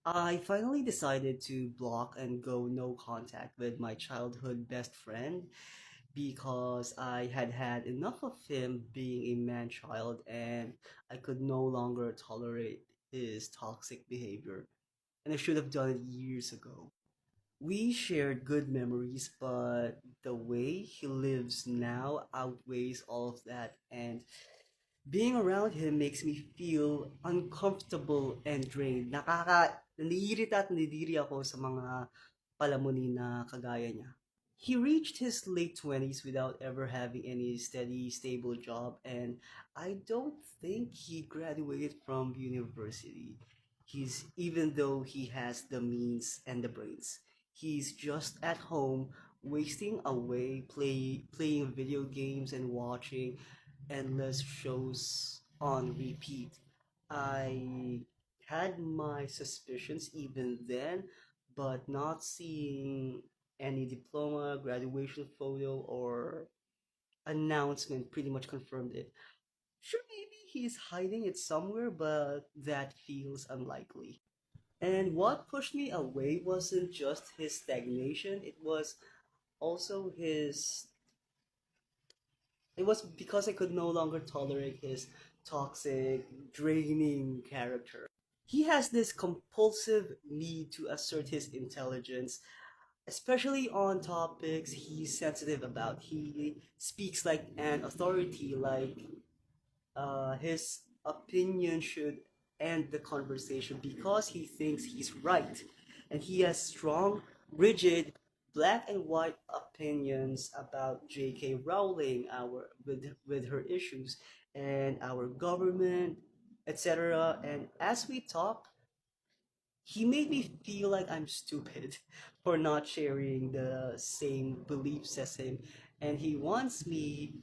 I finally decided to block and go no contact with my childhood best friend because I had had enough of him being a man child and I could no longer tolerate his toxic behavior. And I should have done it years ago. We shared good memories, but the way he lives now outweighs all of that. And being around him makes me feel uncomfortable and drained. Naiirita at nadidiri ako sa mga palamunin na kagaya niya. He reached his late 20s without ever having any steady, stable job, and I don't think he graduated from university. Even though he has the means and the brains, he's just at home wasting away playing video games and watching endless shows on repeat. I had my suspicions even then, but not seeing any diploma, graduation photo, or announcement pretty much confirmed it. Sure, maybe he's hiding it somewhere, but that feels unlikely. And what pushed me away wasn't just his stagnation, also his it was because I could no longer tolerate his toxic, draining character. He has this compulsive need to assert his intelligence, especially on topics he's sensitive about. He speaks like an authority, like his opinion should end the conversation because he thinks he's right. And he has strong, rigid, black and white opinions about J.K. Rowling, with her issues, and our government, etc. And as we talk, he made me feel like I'm stupid for not sharing the same beliefs as him. And he wants me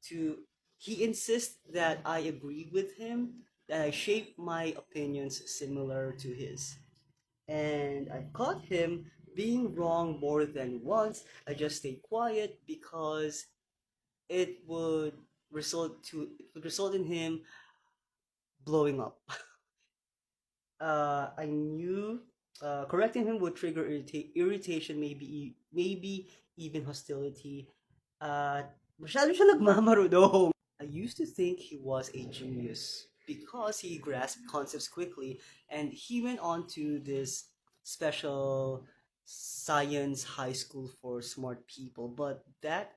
to, he insists that I agree with him, that I shape my opinions similar to his. And I caught him being wrong more than once. I just stayed quiet because it would it would result in him blowing up. I knew correcting him would trigger irritation, maybe even hostility. Masyado siya nagmamarunong. I used to think he was a genius because he grasped concepts quickly, and he went on to this special science high school for smart people. But that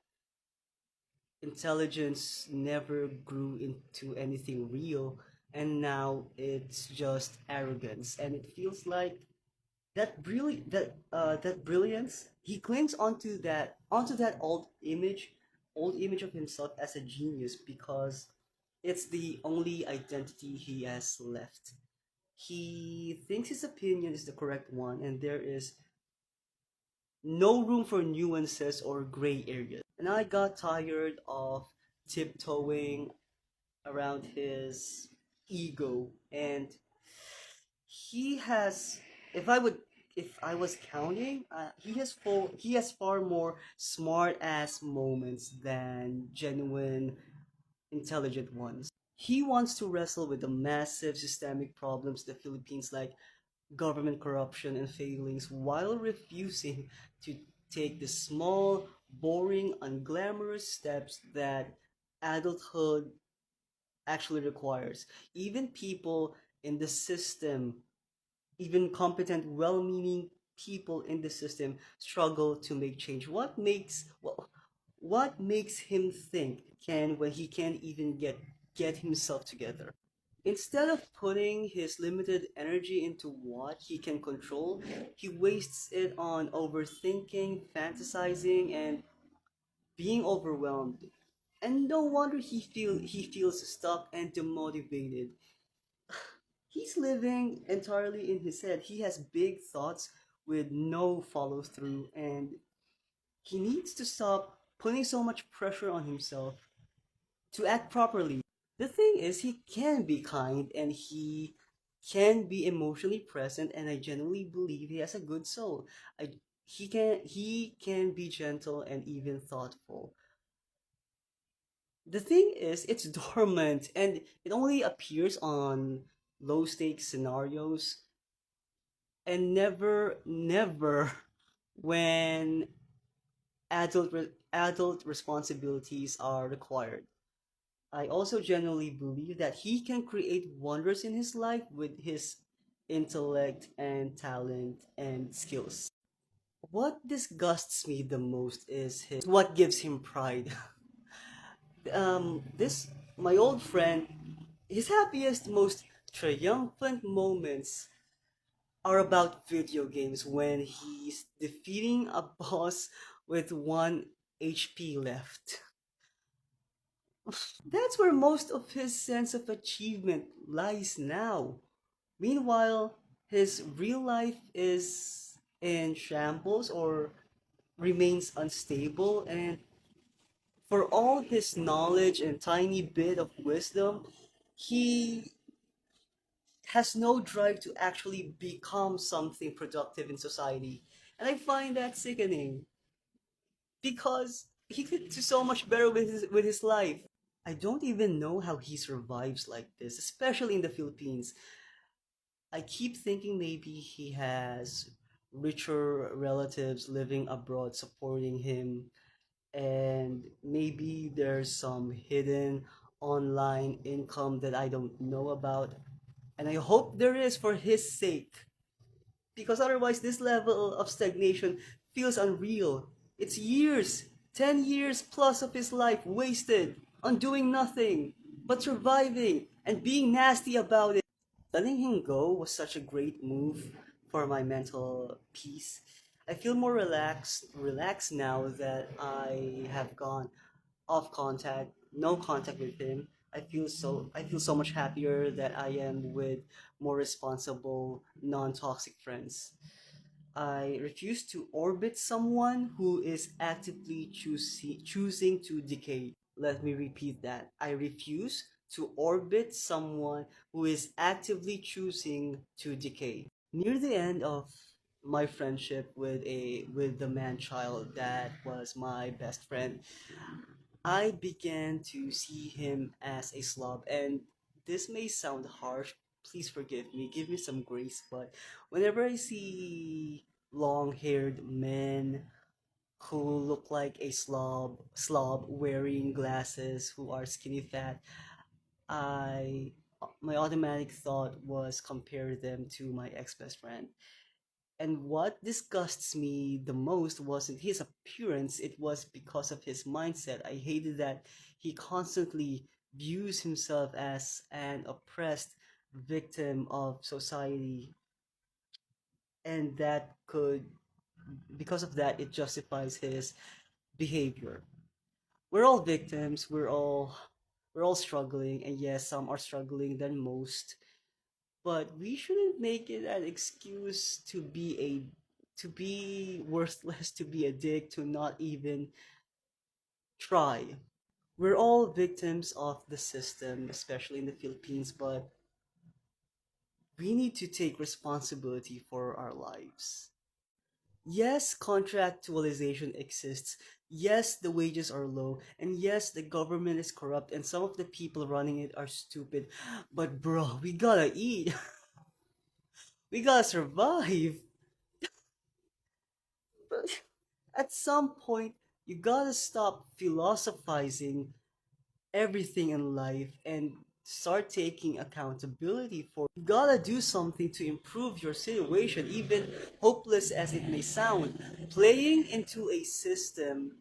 intelligence never grew into anything real, and now it's just arrogance, and it feels like that brilliance he clings onto that old image of himself as a genius because it's the only identity he has left. He thinks his opinion is the correct one, and there is no room for nuances or gray areas. And I got tired of tiptoeing around his ego. And he has, if I would, if I was counting, he has far more smart ass moments than genuine intelligent ones. He wants to wrestle with the massive systemic problems the Philippines, like government corruption and failings, while refusing to take the small, boring, unglamorous steps that adulthood actually requires. Even people in the system, even competent, well meaning people in the system struggle to make change. What makes him think can when he can't even get himself together? Instead of putting his limited energy into what he can control, he wastes it on overthinking, fantasizing, and being overwhelmed. And no wonder he feels stuck and demotivated. He's living entirely in his head. He has big thoughts with no follow through, and he needs to stop putting so much pressure on himself to act properly. The thing is, he can be kind and he can be emotionally present, and I genuinely believe he has a good soul. He can be gentle and even thoughtful. The thing is, it's dormant and it only appears on low stakes scenarios. and never when adult responsibilities are required. I also genuinely believe that he can create wonders in his life with his intellect and talent and skills. What disgusts me the most is his what gives him pride. This my old friend, his happiest, most triumphant moments are about video games when he's defeating a boss with 1 HP left. That's where most of his sense of achievement lies now. Meanwhile, his real life is in shambles or remains unstable, and for all his knowledge and tiny bit of wisdom, he has no drive to actually become something productive in society. And I find that sickening because he could do so much better with his life. I don't even know how he survives like this, especially in the Philippines. I keep thinking maybe he has richer relatives living abroad supporting him, and maybe there's some hidden online income that I don't know about. And I hope there is for his sake, because otherwise, this level of stagnation feels unreal. It's years, 10 years plus of his life wasted on doing nothing but surviving and being nasty about it. Letting him go was such a great move for my mental peace. I feel more relaxed now that I have gone off contact, no contact with him. I feel so much happier that I am with more responsible, non-toxic friends. I refuse to orbit someone who is actively choosing to decay. Let me repeat that. I refuse to orbit someone who is actively choosing to decay. Near the end of my friendship with the man child that was my best friend, I began to see him as a slob, and this may sound harsh. Please forgive me, give me some grace. But whenever I see long-haired men who look like a slob wearing glasses, who are skinny fat, I my automatic thought was compare them to my ex-best friend. And what disgusts me the most wasn't his appearance, it was because of his mindset. I hated that he constantly views himself as an oppressed victim of society, and that could, because of that, it justifies his behavior. We're all victims, we're all struggling, and yes, some are struggling than most, but we shouldn't make it an excuse to be worthless, to be a dick, to not even try. We're all victims of the system, especially in the Philippines, but we need to take responsibility for our lives. Yes, contractualization exists. Yes, the wages are low. And yes, the government is corrupt and some of the people running it are stupid. But bro, we gotta eat. We gotta survive. But at some point, you gotta stop philosophizing everything in life and start taking accountability for. You gotta do something to improve your situation, even hopeless as it may sound. Playing into a system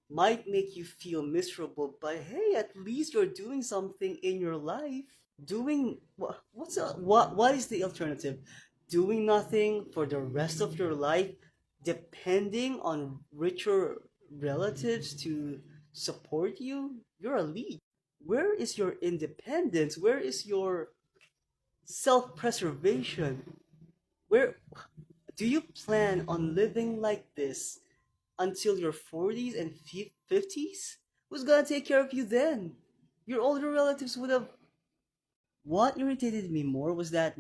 might make you feel miserable, but hey, at least you're doing something in your life. Doing what is the alternative? Doing nothing for the rest of your life, depending on richer relatives to support you? You're a leech. Where is your independence? Where is your self-preservation? Where do you plan on living like this until your 40s and 50s? Who's gonna take care of you then? Your older relatives would have. What irritated me more was that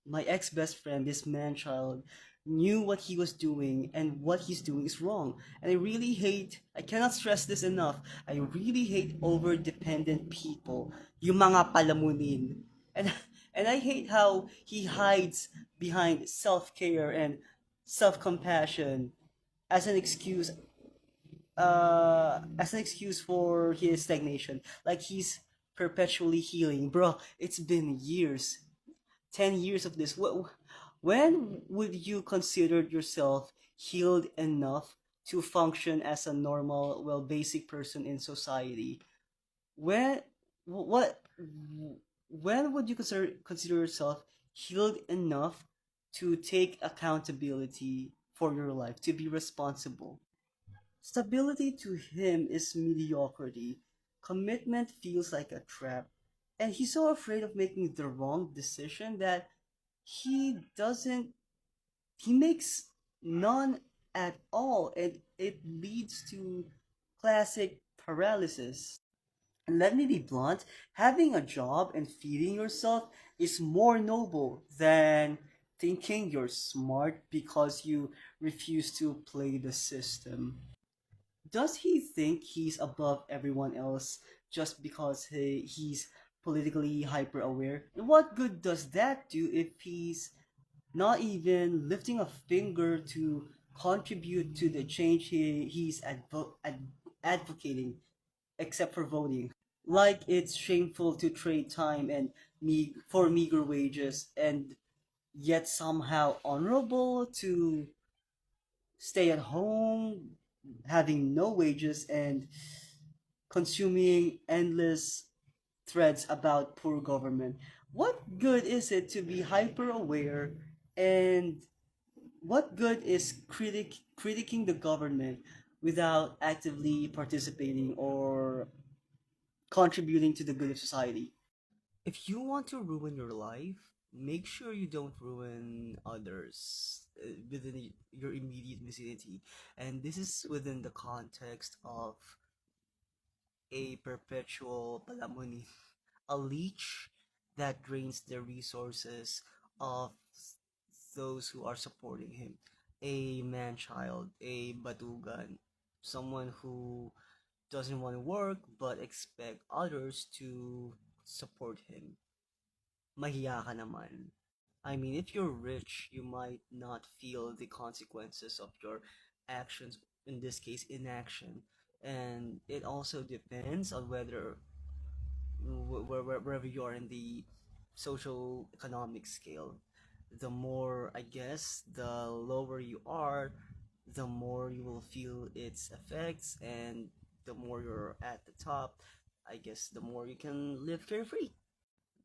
my ex best friend, this man child, knew what he was doing and what he's doing is wrong. And I cannot stress this enough, I really hate over dependent people. Yung mga palamunin. And, And I hate how he hides behind self-care and self-compassion as an excuse for his stagnation. Like he's perpetually healing. Bro, it's been years. 10 years of this. When would you consider yourself healed enough to function as a normal, well, basic person in society? When what when would you consider yourself healed enough to take accountability for your life, to be responsible? Stability to him is mediocrity. Commitment feels like a trap. And he's so afraid of making the wrong decision that he makes none at all. And it leads to classic paralysis. And let me be blunt, having a job and feeding yourself is more noble than thinking you're smart because you refuse to play the system. Does he think he's above everyone else just because he's politically hyper aware? And what good does that do if he's not even lifting a finger to contribute to the change advocating, except for voting? Like it's shameful to trade time and for meager wages, and yet somehow honorable to stay at home, having no wages, and consuming endless threads about poor government. What good is it to be hyper aware, and what good is critiquing the government without actively participating or contributing to the good of society? If you want to ruin your life, make sure you don't ruin others within your immediate vicinity. And this is within the context of a perpetual palamuni, a leech that drains the resources of those who are supporting him. A man child, a batugan, someone who doesn't want to work but expect others to support him. Mahiya ka naman. I mean, if you're rich, you might not feel the consequences of your actions, in this case, inaction. And it also depends on whether, wherever you are in the social economic scale. The more, I guess, the lower you are, the more you will feel its effects, and the more you're at the top, I guess the more you can live carefree.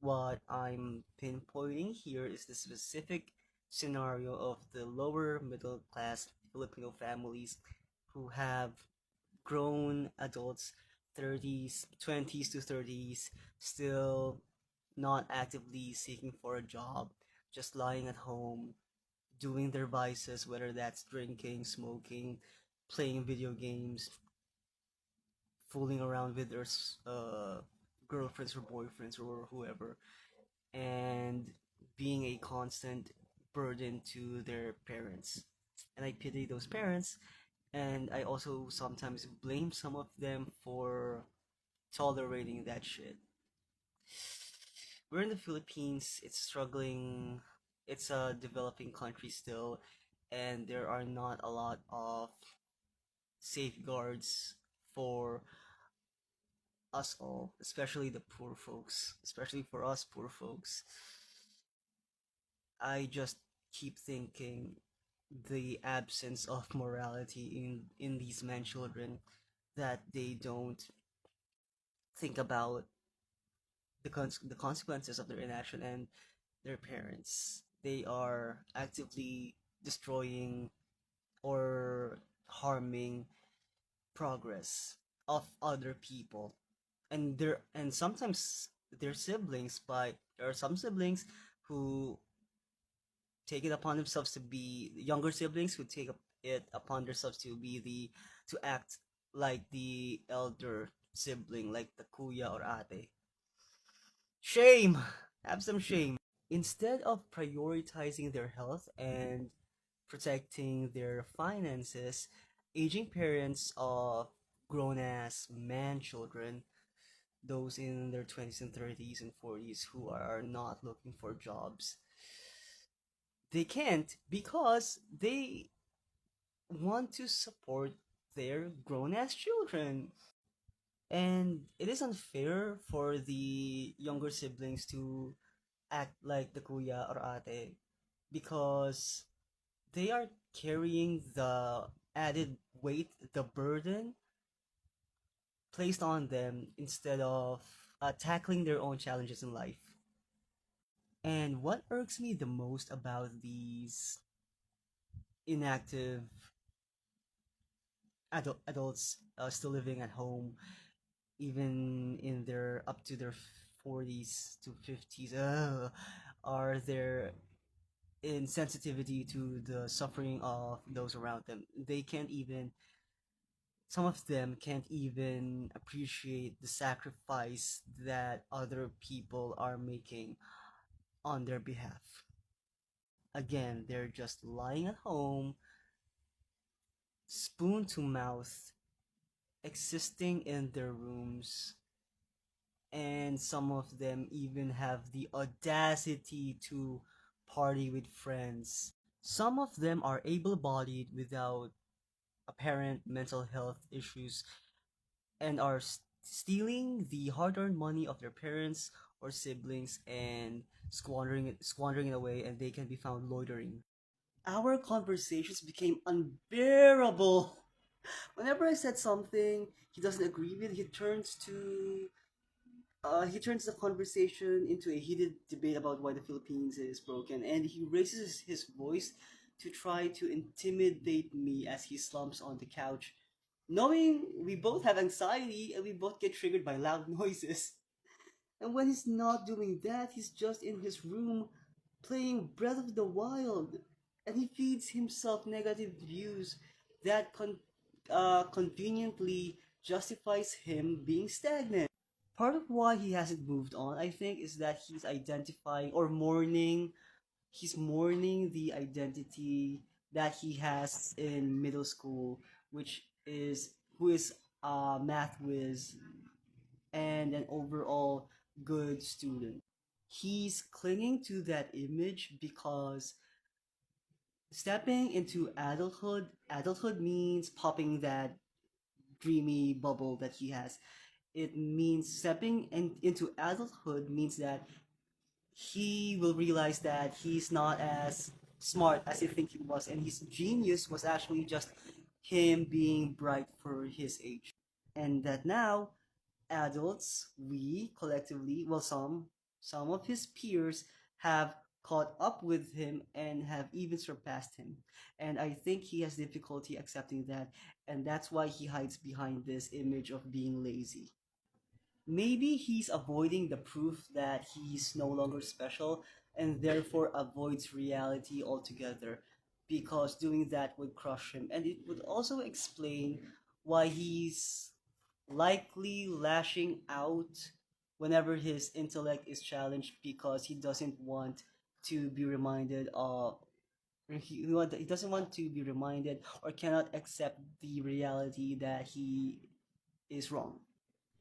What I'm pinpointing here is the specific scenario of the lower middle class Filipino families who have grown adults, 30s, 20s to 30s, still not actively seeking for a job, just lying at home, doing their vices, whether that's drinking, smoking, playing video games, fooling around with their girlfriends or boyfriends or whoever, and being a constant burden to their parents. And I pity those parents, and I also sometimes blame some of them for tolerating that shit. We're in the Philippines, it's struggling, it's a developing country still, and there are not a lot of safeguards for us all, especially the poor folks, especially for us poor folks. I just keep thinking the absence of morality in these men children, that they don't think about the consequences of their inaction and their parents. They are actively destroying or harming progress of other people, and sometimes their siblings. But there are some siblings who take it upon themselves to be younger siblings who it upon themselves to be the to act like the elder sibling, like the kuya or ate. Shame! Have some shame. Instead of prioritizing their health and protecting their finances, aging parents of grown ass man children those in their 20s and 30s and 40s who are not looking for jobs. They can't because they want to support their grown ass children. And it is unfair for the younger siblings to act like the kuya or ate because they are carrying the added weight, the burden placed on them instead of tackling their own challenges in life. And what irks me the most about these inactive adults still living at home, even in their up to their 40s to 50s, are their insensitivity to the suffering of those around them. They can't even, some of them can't even appreciate the sacrifice that other people are making on their behalf. Again, they're just lying at home, spoon to mouth, existing in their rooms, and some of them even have the audacity to party with friends. Some of them are able bodied without apparent mental health issues and are stealing the hard-earned money of their parents or siblings and squandering it away, and they can be found loitering. Our conversations became unbearable. Whenever I said something he doesn't agree with, he turns the conversation into a heated debate about why the Philippines is broken, and he raises his voice to try to intimidate me as he slumps on the couch, knowing we both have anxiety and we both get triggered by loud noises. And when he's not doing that, he's just in his room playing Breath of the Wild, and he feeds himself negative views that conveniently justifies him being stagnant. Part of why he hasn't moved on, I think, is that he's identifying or mourning. He's mourning the identity that he has in middle school, which is who is a math whiz and an overall good student. He's clinging to that image because stepping into adulthood means popping that dreamy bubble that he has. It means into adulthood means that he will realize that he's not as smart as he think he was, and his genius was actually just him being bright for his age. And that now adults, we collectively, well, some of his peers have caught up with him and have even surpassed him. And I think he has difficulty accepting that, and that's why he hides behind this image of being lazy. Maybe he's avoiding the proof that he's no longer special and therefore avoids reality altogether because doing that would crush him. And it would also explain why he's likely lashing out whenever his intellect is challenged because he doesn't want to be reminded of he doesn't want to be reminded or cannot accept the reality that he is wrong.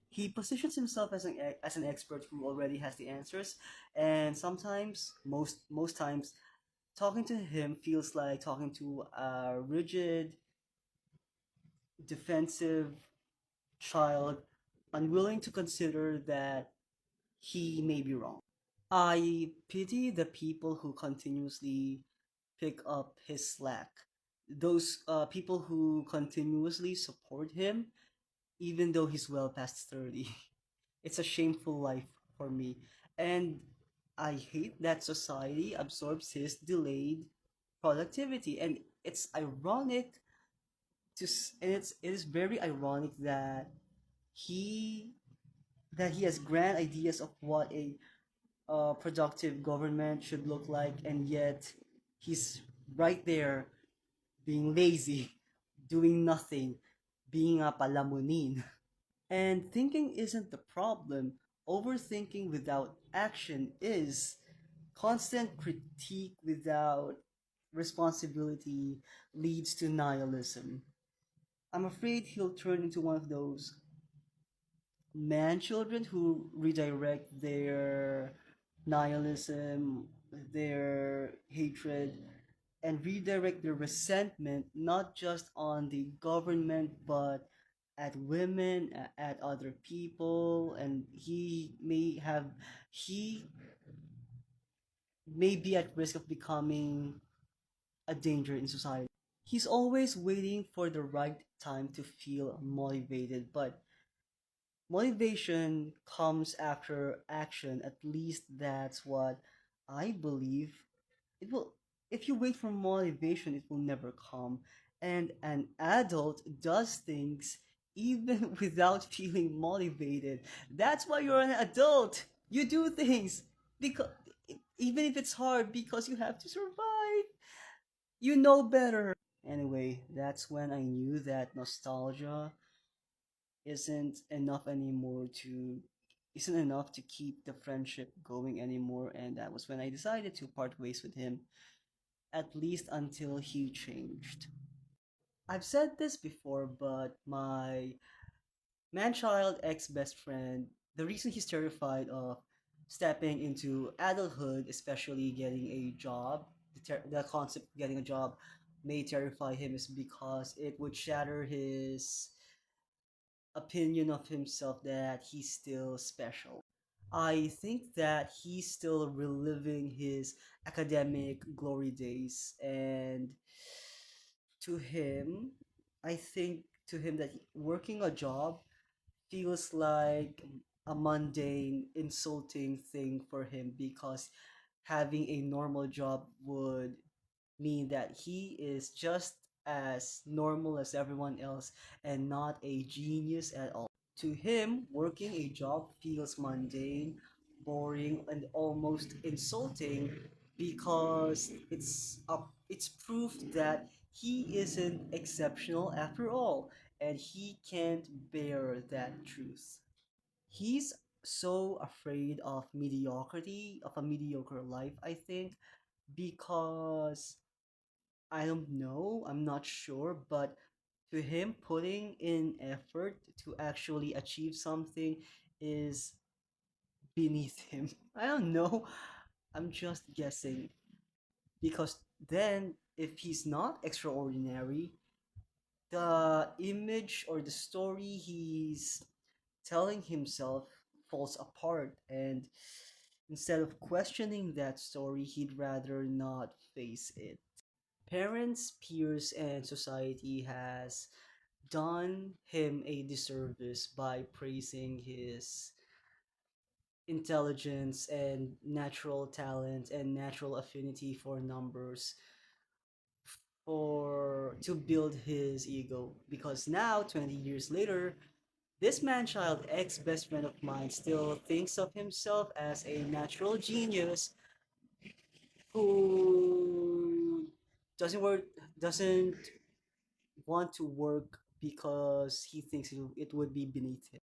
He positions himself as an expert who already has the answers, and sometimes, most times, talking to him feels like talking to a rigid, defensive child, unwilling to consider that he may be wrong. I pity the people who continuously pick up his slack. Those people who continuously support him, even though he's well past 30. It's a shameful life for me. And I hate that society absorbs his delayed productivity. And it's ironic it is very ironic he that he has grand ideas of what a productive government should look like, and yet he's right there being lazy, doing nothing, being a palamunin. And thinking isn't the problem. Overthinking without action is. Constant critique without responsibility leads to nihilism. I'm afraid he'll turn into one of those man children who redirect their nihilism, their hatred, and redirect their resentment not just on the government but at women, at other people, and he may be at risk of becoming a danger in society. He's always waiting for the right time to feel motivated, but motivation comes after action. At least that's what I believe. It will, if you wait for motivation, it will never come. And an adult does things even without feeling motivated. That's why you're an adult. You do things because even if it's hard because you have to survive. You know better. Anyway, that's when I knew that nostalgia isn't enough anymore to isn't enough to keep the friendship going anymore, and that was when I decided to part ways with him, at least until he changed. I've said this before, but my man-child ex-best friend, the reason he's terrified of stepping into adulthood, especially getting a job, the concept of getting a job may terrify him, is because it would shatter his opinion of himself that he's still special. I think that he's still reliving his academic glory days, and to him, I think to him that working a job feels like a mundane, insulting thing for him because having a normal job would mean that he is just as normal as everyone else and not a genius at all. To him, working a job feels mundane, boring, and almost insulting because it's proof that he isn't exceptional after all, and he can't bear that truth. He's so afraid of mediocrity, of a mediocre life, I think, because I don't know, I'm not sure, but to him, putting in effort to actually achieve something is beneath him. I don't know. I'm just guessing. Because then, if he's not extraordinary, the image or the story he's telling himself falls apart. And instead of questioning that story, he'd rather not face it. Parents, peers, and society has done him a disservice by praising his intelligence and natural talent and natural affinity for numbers for to build his ego, because now 20 years later this man-child ex best friend of mine still thinks of himself as a natural genius who doesn't want to work because he thinks it would be beneath him.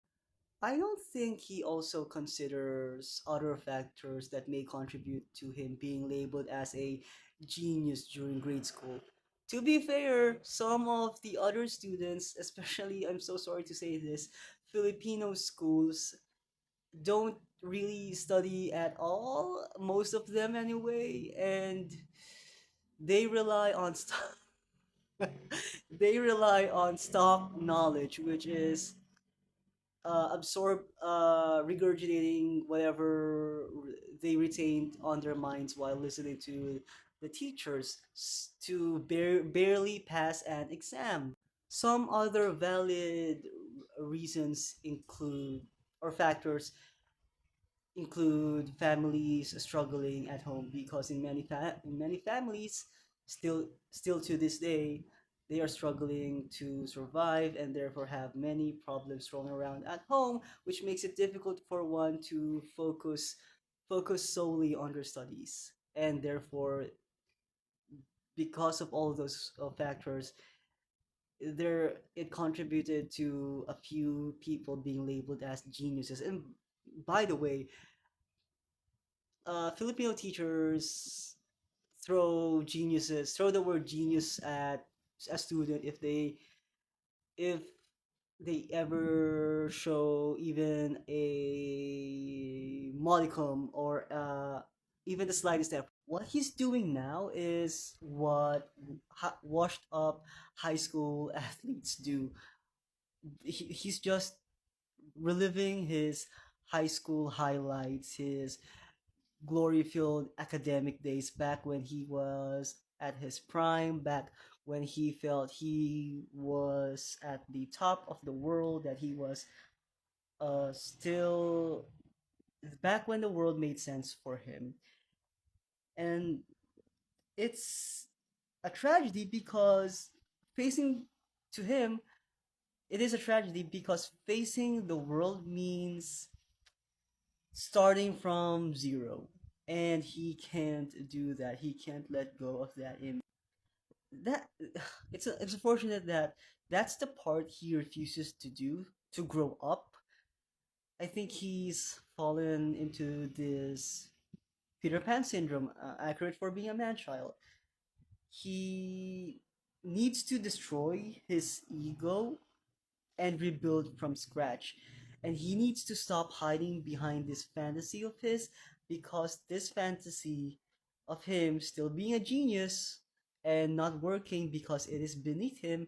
I don't think he also considers other factors that may contribute to him being labeled as a genius during grade school. To be fair, some of the other students, especially, I'm so sorry to say this, Filipino schools don't really study at all, most of them anyway, and they rely on they rely on stock knowledge, which is regurgitating whatever they retained on their minds while listening to the teachers to barely pass an exam. Some other valid reasons include, or factors include, families struggling at home, because in many families still to this day they are struggling to survive and therefore have many problems thrown around at home, which makes it difficult for one to focus solely on their studies, and therefore because of all of those factors, there it contributed to a few people being labeled as geniuses. And by the way, Filipino teachers throw the word genius at a student if they ever show even a modicum or even the slightest effort. What he's doing now is what washed up high school athletes do. He's just reliving his high school highlights, his glory filled academic days back when he was at his prime, back when he felt he was at the top of the world, that he was still back when the world made sense for him. And it's a tragedy because facing to him, it is a tragedy because facing the world means starting from zero. And he can't do that. He can't let go of that image. That it's unfortunate that that's the part he refuses to do to grow up. I think he's fallen into this Peter Pan syndrome, accurate for being a man child. He needs to destroy his ego and rebuild from scratch. And he needs to stop hiding behind this fantasy of his, because this fantasy of him still being a genius and not working because it is beneath him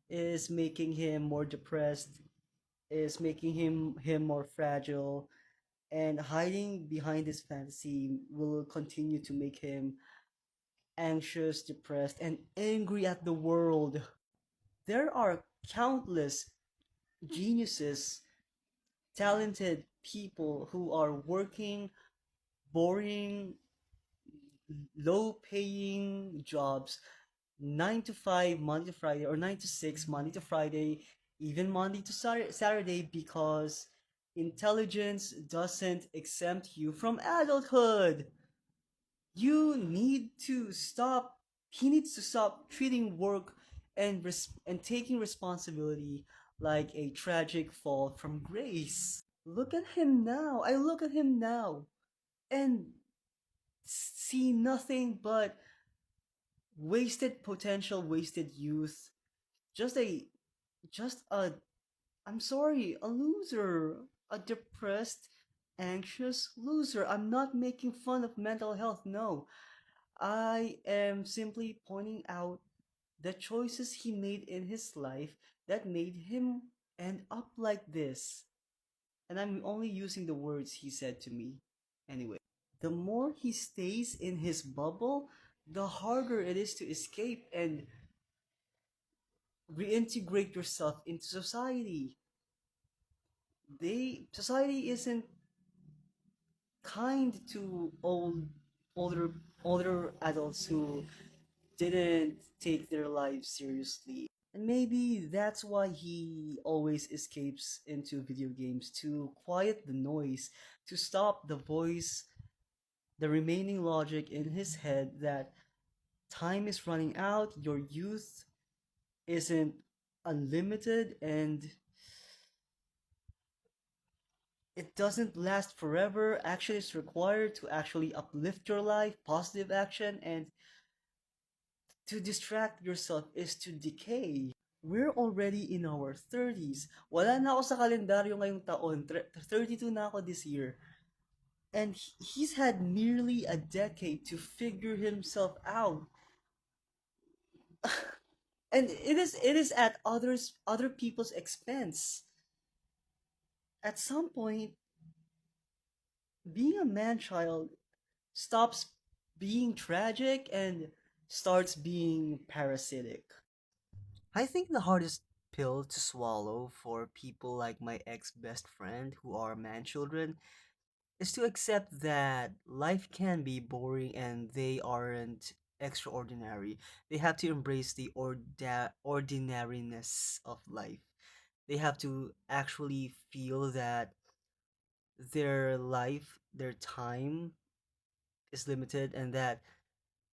is making him more depressed, is making him more fragile, and hiding behind this fantasy will continue to make him anxious, depressed, and angry at the world. There are countless geniuses, talented people who are working boring, low paying jobs, 9 to 5 Monday to Friday, or 9 to 6 Monday to Friday, even Monday to Saturday, because intelligence doesn't exempt you from adulthood. You need to stop, he needs to stop treating work and taking responsibility like a tragic fall from grace. Look at him now. I look at him now and see nothing but wasted potential, wasted youth. Just a, just a, I'm sorry, a loser. A depressed, anxious loser. I'm not making fun of mental health, no. I am simply pointing out the choices he made in his life that made him end up like this. And I'm only using the words he said to me. Anyway, the more he stays in his bubble, the harder it is to escape and reintegrate yourself into society. Society isn't kind to older older adults who didn't take their lives seriously. And maybe that's why he always escapes into video games, to quiet the noise, to stop the voice, the remaining logic in his head that time is running out, your youth isn't unlimited, and it doesn't last forever. Action is required to actually uplift your life, positive action, and to distract yourself is to decay. We're already in our 30s. Wala na ako sa kalendaryo ngayong taon. 32 na ako this year. And he's had nearly a decade to figure himself out. And it is at other people's expense. At some point, being a man child stops being tragic and starts being parasitic. I think the hardest pill to swallow for people like my ex best friend who are man children is to accept that life can be boring and they aren't extraordinary. They have to embrace the ordinariness of life. They have to actually feel that their life, their time is limited, and that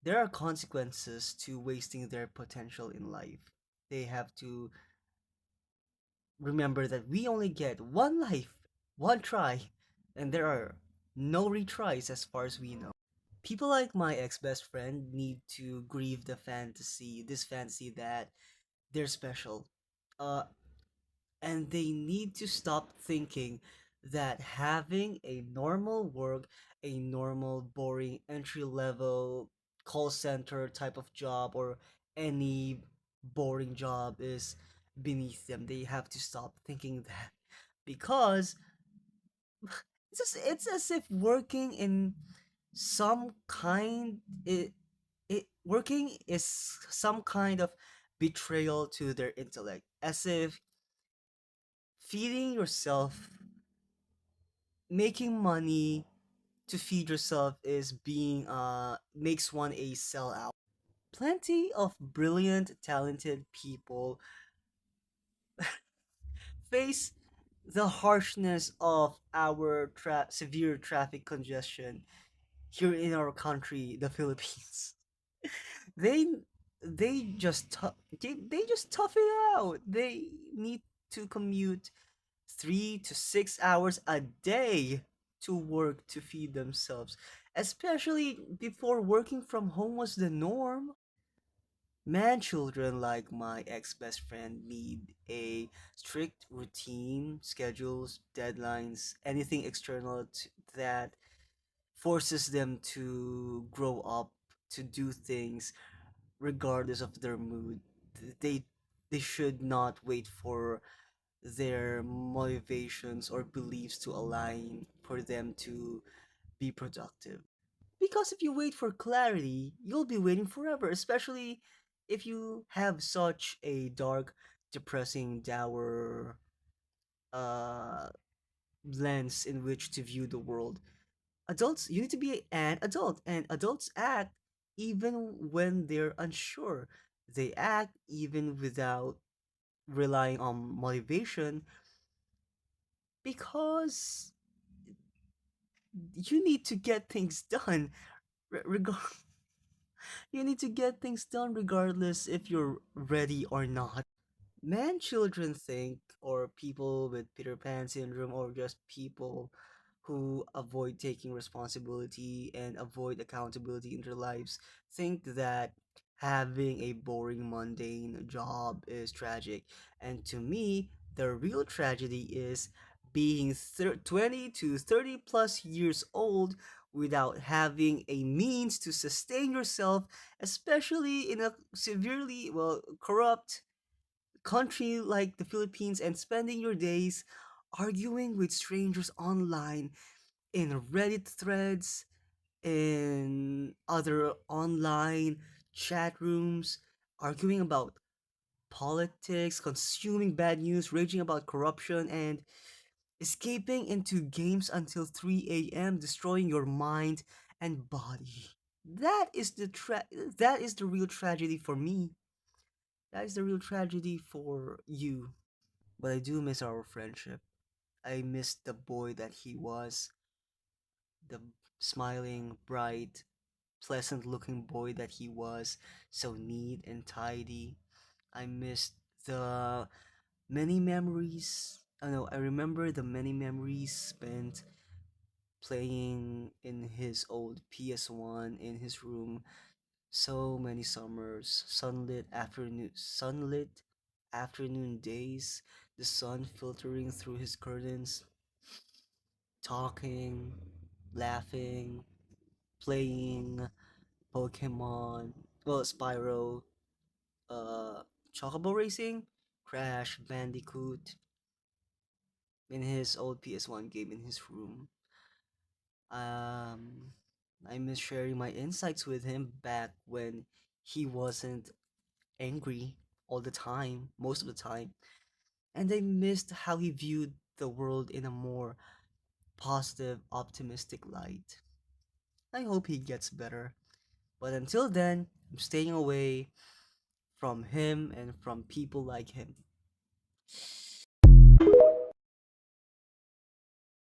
there are consequences to wasting their potential in life. They have to remember that we only get one life, one try, and there are no retries as far as we know. People like my ex best friend need to grieve this fantasy that they're special. Uh, and they need to stop thinking that having a normal work, a normal boring entry level call center type of job, or any boring job is beneath them. They have to stop thinking that, because it's as if working in some kind it working is some kind of betrayal to their intellect, as if feeding yourself, making money to feed yourself is being makes one a sellout. Plenty of brilliant, talented people face the harshness of our severe traffic congestion here in our country, the Philippines. they they just tough it out. They need to commute 3 to 6 hours a day to work to feed themselves, especially before working from home was the norm. Man, children like my ex best friend need a strict routine, schedules, deadlines, anything external that forces them to grow up, to do things regardless of their mood. They they should not wait for their motivations or beliefs to align for them to be productive. Because if you wait for clarity, you'll be waiting forever, especially if you have such a dark, depressing, dour uh, lens in which to view the world. Adults, you need to be an adult, and adults act even when they're unsure. They act even without relying on motivation, because you need to get things done. Regard you need to get things done regardless if you're ready or not. Man, children think, or people with Peter Pan syndrome, or just people who avoid taking responsibility and avoid accountability in their lives, think that having a boring, mundane job is tragic. And to me, the real tragedy is being 20 to 30 plus years old without having a means to sustain yourself, especially in a severely, well, corrupt country like the Philippines, and spending your days arguing with strangers online, in Reddit threads, in other online chat rooms, arguing about politics, consuming bad news, raging about corruption, and escaping into games until 3 a.m., destroying your mind and body. That is that is the real tragedy for me. That is the real tragedy for you. But I do miss our friendship. I miss the boy that he was, the smiling, bright, pleasant looking boy that he was, so neat and tidy. I missed the many memories. I know, I remember the many memories spent playing in his old PS1 in his room. So many summers, sunlit afternoon days, the sun filtering through his curtains, talking, laughing, playing Pokemon, well, Spyro, uh, Chocobo Racing, Crash Bandicoot in his old PS1 game in his room. Um, I miss sharing my insights with him back when he wasn't angry all the time, most of the time. And I missed how he viewed the world in a more positive, optimistic light. I hope he gets better. But until then, I'm staying away from him and from people like him.